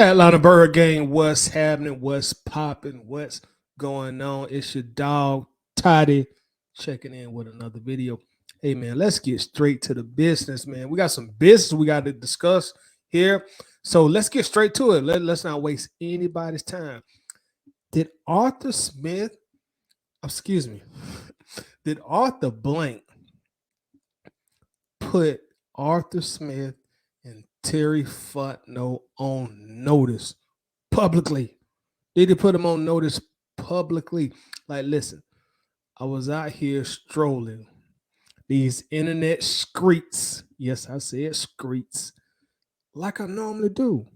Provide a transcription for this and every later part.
Atlanta Bird Gang, what's happening? What's popping? What's going on? It's your dog, Toddy, checking in with another video. Hey, man, let's get straight to the business, man. We got some business we got to discuss here. So let's get straight to it. Let's not waste anybody's time. Did Arthur Smith, excuse me, did Arthur Blank put Arthur Smith and Terry Fontenot on notice publicly? Did he put him on notice publicly? Like, listen, I was out here strolling these internet streets. Yes, I said streets, like I normally do.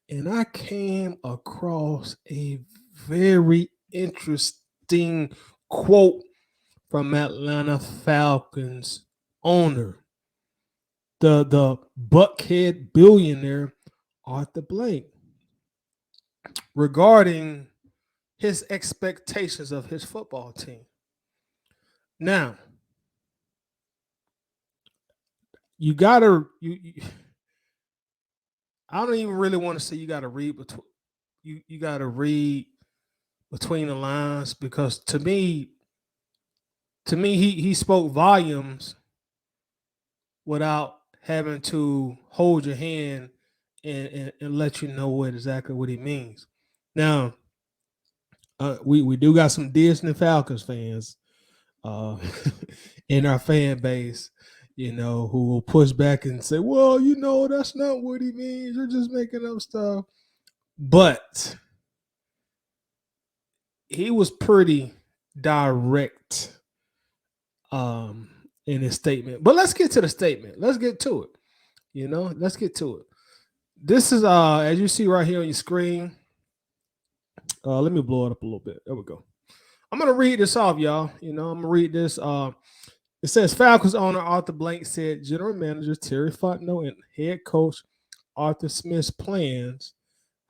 And I came across a very interesting quote from Atlanta Falcons owner, the Buckhead billionaire Arthur Blank, regarding his expectations of his football team. Now, you gotta I don't even really want to say you gotta read between you gotta read between the lines, because to me he spoke volumes without having to hold your hand and let you know exactly what he means. Now, we do got some Disney Falcons fans uh, in our fan base, who will push back and say, well, that's not what he means. You're just making up stuff. But he was pretty direct in his statement. But let's get to the statement. Let's get to it. Let's get to it. This is, as you see right here on your screen. Let me blow it up a little bit. There we go. I'm going to read this off, y'all. I'm going to read this. It says Falcons owner Arthur Blank said general manager Terry Fontenot and head coach Arthur Smith's plans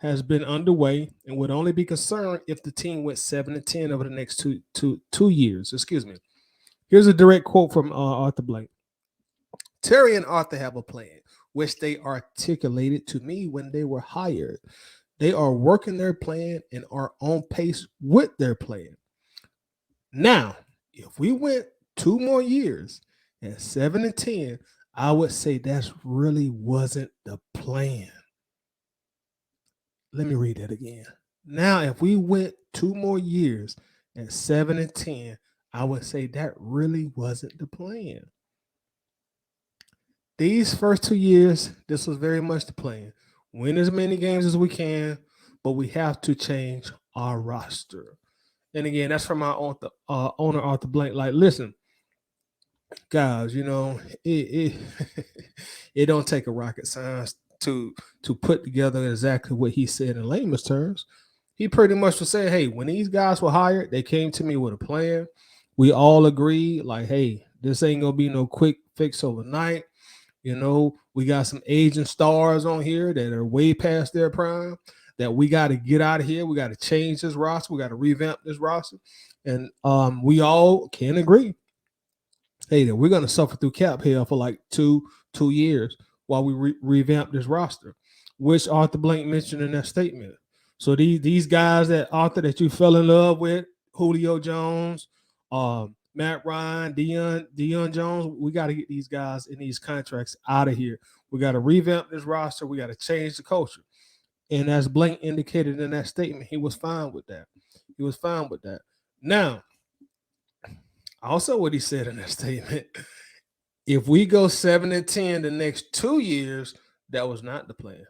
has been underway and would only be concerned if the team went 7-10 over the next two years. Excuse me. Here's a direct quote from Arthur Blank. Terry and Arthur have a plan, which they articulated to me when they were hired. They are working their plan and are on pace with their plan. Now, if we went 2 more years at 7-10, I would say that really wasn't the plan. Let me read that again. Now, if we went 2 more years at 7-10, I would say that really wasn't the plan. These first 2 years, this was very much the plan. Win as many games as we can, but we have to change our roster. And again, that's from our owner Arthur Blank. Like, listen, guys, it it don't take a rocket science to put together exactly what he said in layman's terms. He pretty much was saying, hey, when these guys were hired, they came to me with a plan. We all agreed, like, hey, this ain't gonna be no quick fix overnight. We got some aging stars on here that are way past their prime, that we got to get out of here. We got to change this roster. We got to revamp this roster. And we all can agree, hey, that we're going to suffer through cap hell for like two years while we revamp this roster, which Arthur Blank mentioned in that statement. So these guys that you fell in love with, Julio Jones, Matt Ryan, Deion Jones, we got to get these guys in these contracts out of here. We got to revamp this roster. We got to change the culture. And as Blank indicated in that statement, he was fine with that. He was fine with that. Now, also what he said in that statement, if we go 7-10 the next 2 years, that was not the plan.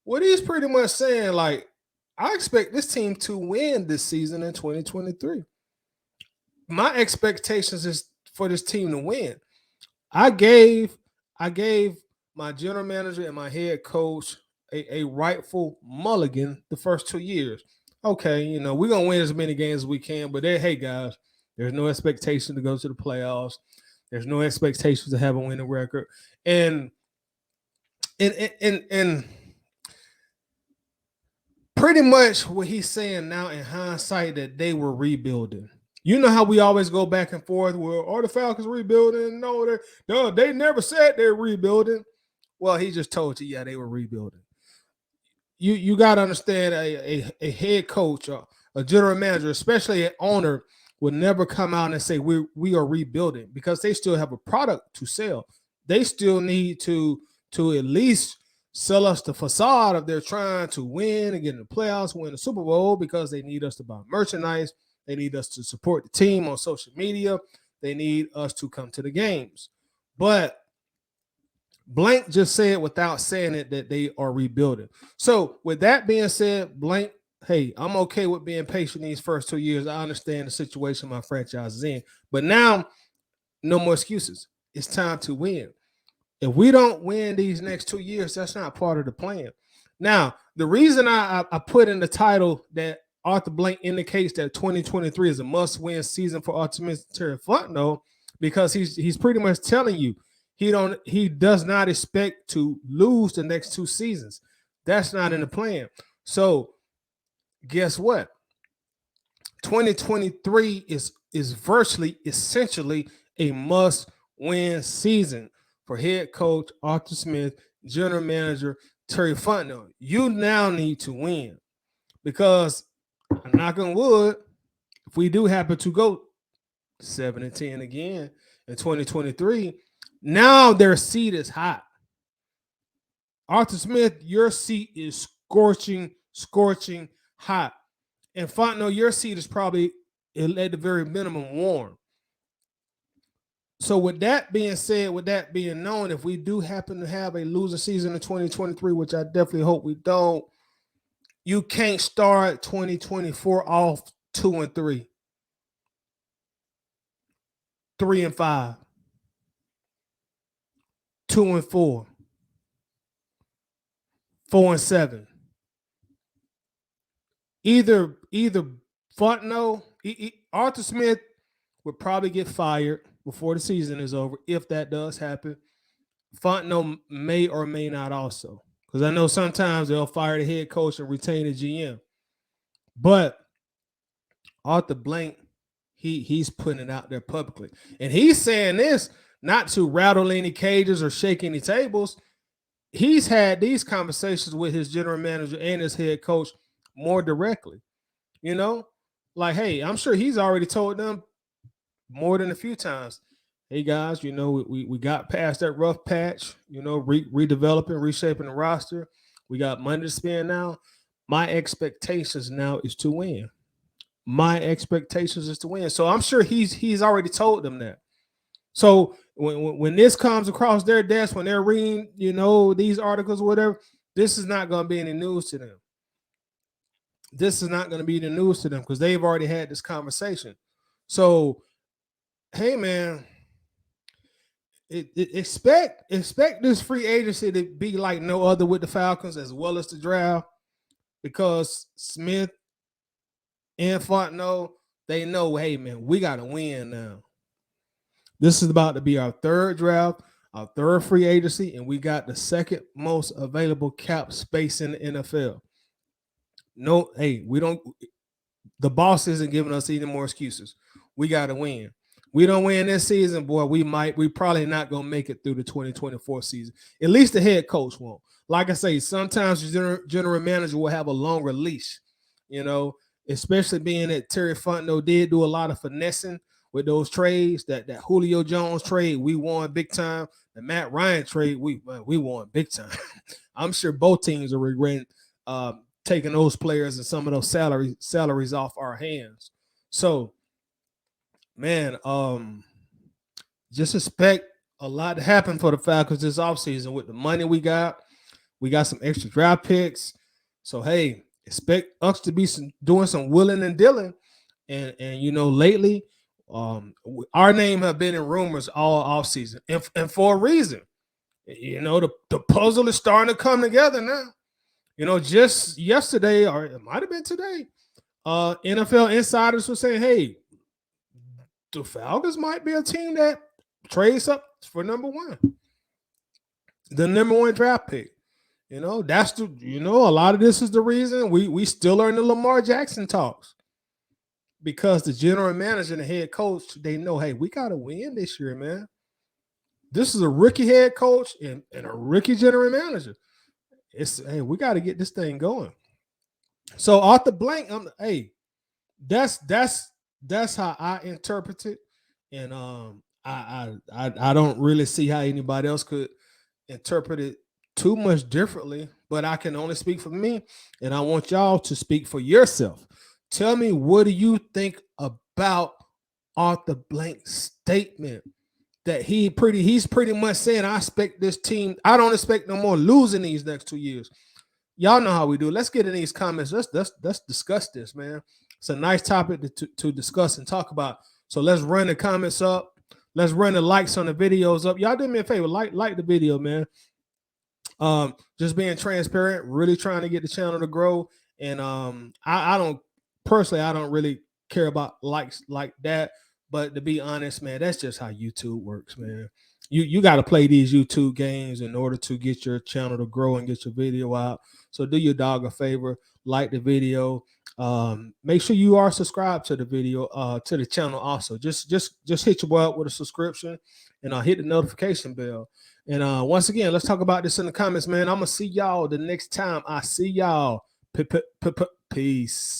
What he's pretty much saying, like, I expect this team to win this season in 2023. My expectations is for this team to win. I gave my general manager and my head coach a rightful mulligan the first 2 years. Okay, we're gonna win as many games as we can, but hey guys, there's no expectation to go to the playoffs. There's no expectations to have a winning record. And pretty much what he's saying now in hindsight, that they were rebuilding. You know how we always go back and forth. Well, are the Falcons rebuilding? No, they never said they're rebuilding. Well, he just told you, yeah, they were rebuilding. you got to understand a head coach or a general manager, especially an owner, would never come out and say we are rebuilding because they still have a product to sell. They still need to at least sell us the facade of they're trying to win and get in the playoffs, win the Super Bowl because they need us to buy merchandise. They need us to support the team on social media. They need us to come to the games. But Blank just said without saying it that they are rebuilding. So with that being said, Blank, hey, I'm okay with being patient these first 2 years. I understand the situation my franchise is in. But now, no more excuses. It's time to win. If we don't win these next 2 years, that's not part of the plan. Now, the reason I put in the title that Arthur Blank indicates that 2023 is a must-win season for Arthur Fontenot, because he's pretty much telling you he does not expect to lose the next 2 seasons. That's not in the plan. So guess what? 2023 is virtually essentially a must-win season for head coach Arthur Smith, general manager Terry Fontenot. You now need to win because, knock on wood, if we do happen to go 7-10 again in 2023, now their seat is hot. Arthur Smith, your seat is scorching hot. And Fontenot, your seat is probably at the very minimum warm. So with that being said, with that being known, if we do happen to have a losing season in 2023, which I definitely hope we don't, you can't start 2024 off 2-3, 3-5, 2-4, 4-7. Either Fontenot, Arthur Smith would probably get fired before the season is over, if that does happen. Fontenot may or may not also, because I know sometimes they'll fire the head coach and retain the GM. But Arthur Blank, he's putting it out there publicly. And he's saying this not to rattle any cages or shake any tables. He's had these conversations with his general manager and his head coach more directly. You know, like, hey, I'm sure he's already told them more than a few times, hey guys, we got past that rough patch, redeveloping, reshaping the roster. We got money to spend now. My expectations now is to win. My expectations is to win. So I'm sure he's already told them that. So when this comes across their desk, when they're reading, these articles or whatever, this is not going to be any news to them. This is not going to be the news to them because they've already had this conversation. So, hey man, expect this free agency to be like no other with the Falcons, as well as the draft, because Smith and Fontenot, they know, hey man, we got to win now. This is about to be our third draft, our third free agency, and we got the second most available cap space in the NFL. No, hey, the boss isn't giving us any more excuses. We got to win. We don't win this season, boy, we probably not going to make it through the 2024 season. At least the head coach won't. Like I say, sometimes the general manager will have a longer leash, especially being that Terry Fontenot did do a lot of finessing with those trades. That Julio Jones trade, we won big time. The Matt Ryan trade, we won big time. I'm sure both teams are regretting taking those players and some of those salaries off our hands. So, man, just expect a lot to happen for the Falcons this offseason with the money we got. We got some extra draft picks. So, hey, expect us to be doing some willing and dealing. And lately, our name have been in rumors all offseason, and for a reason. The puzzle is starting to come together now. Just yesterday, or it might have been today, NFL insiders were saying, hey, the Falcons might be a team that trades up for number one, the number one draft pick. That's a lot of this is the reason we still are in the Lamar Jackson talks, because the general manager and the head coach, they know, hey, we got to win this year, man. This is a rookie head coach and a rookie general manager. Hey, we got to get this thing going. So Arthur Blank, hey, that's how I interpret it, and I don't really see how anybody else could interpret it too much differently. But I can only speak for me, and I want y'all to speak for yourself. Tell me, what do you think about Arthur Blank's statement that he's pretty much saying, I expect this team, I don't expect no more losing these next 2 years. Y'all know how we do. Let's get in these comments. Let's discuss this, man. It's a nice topic to discuss and talk about. So let's run the comments up. Let's run the likes on the videos up. Y'all do me a favor, like the video, man. Just being transparent, really trying to get the channel to grow. And I don't personally, I don't really care about likes like that. But to be honest, man, that's just how YouTube works, man. You got to play these YouTube games in order to get your channel to grow and get your video out. So do your dog a favor, like the video. Make sure you are subscribed to the video, to the channel also. Just hit your boy up with a subscription, and hit the notification bell. And once again, let's talk about this in the comments, man. I'm gonna see y'all the next time I see y'all. Peace.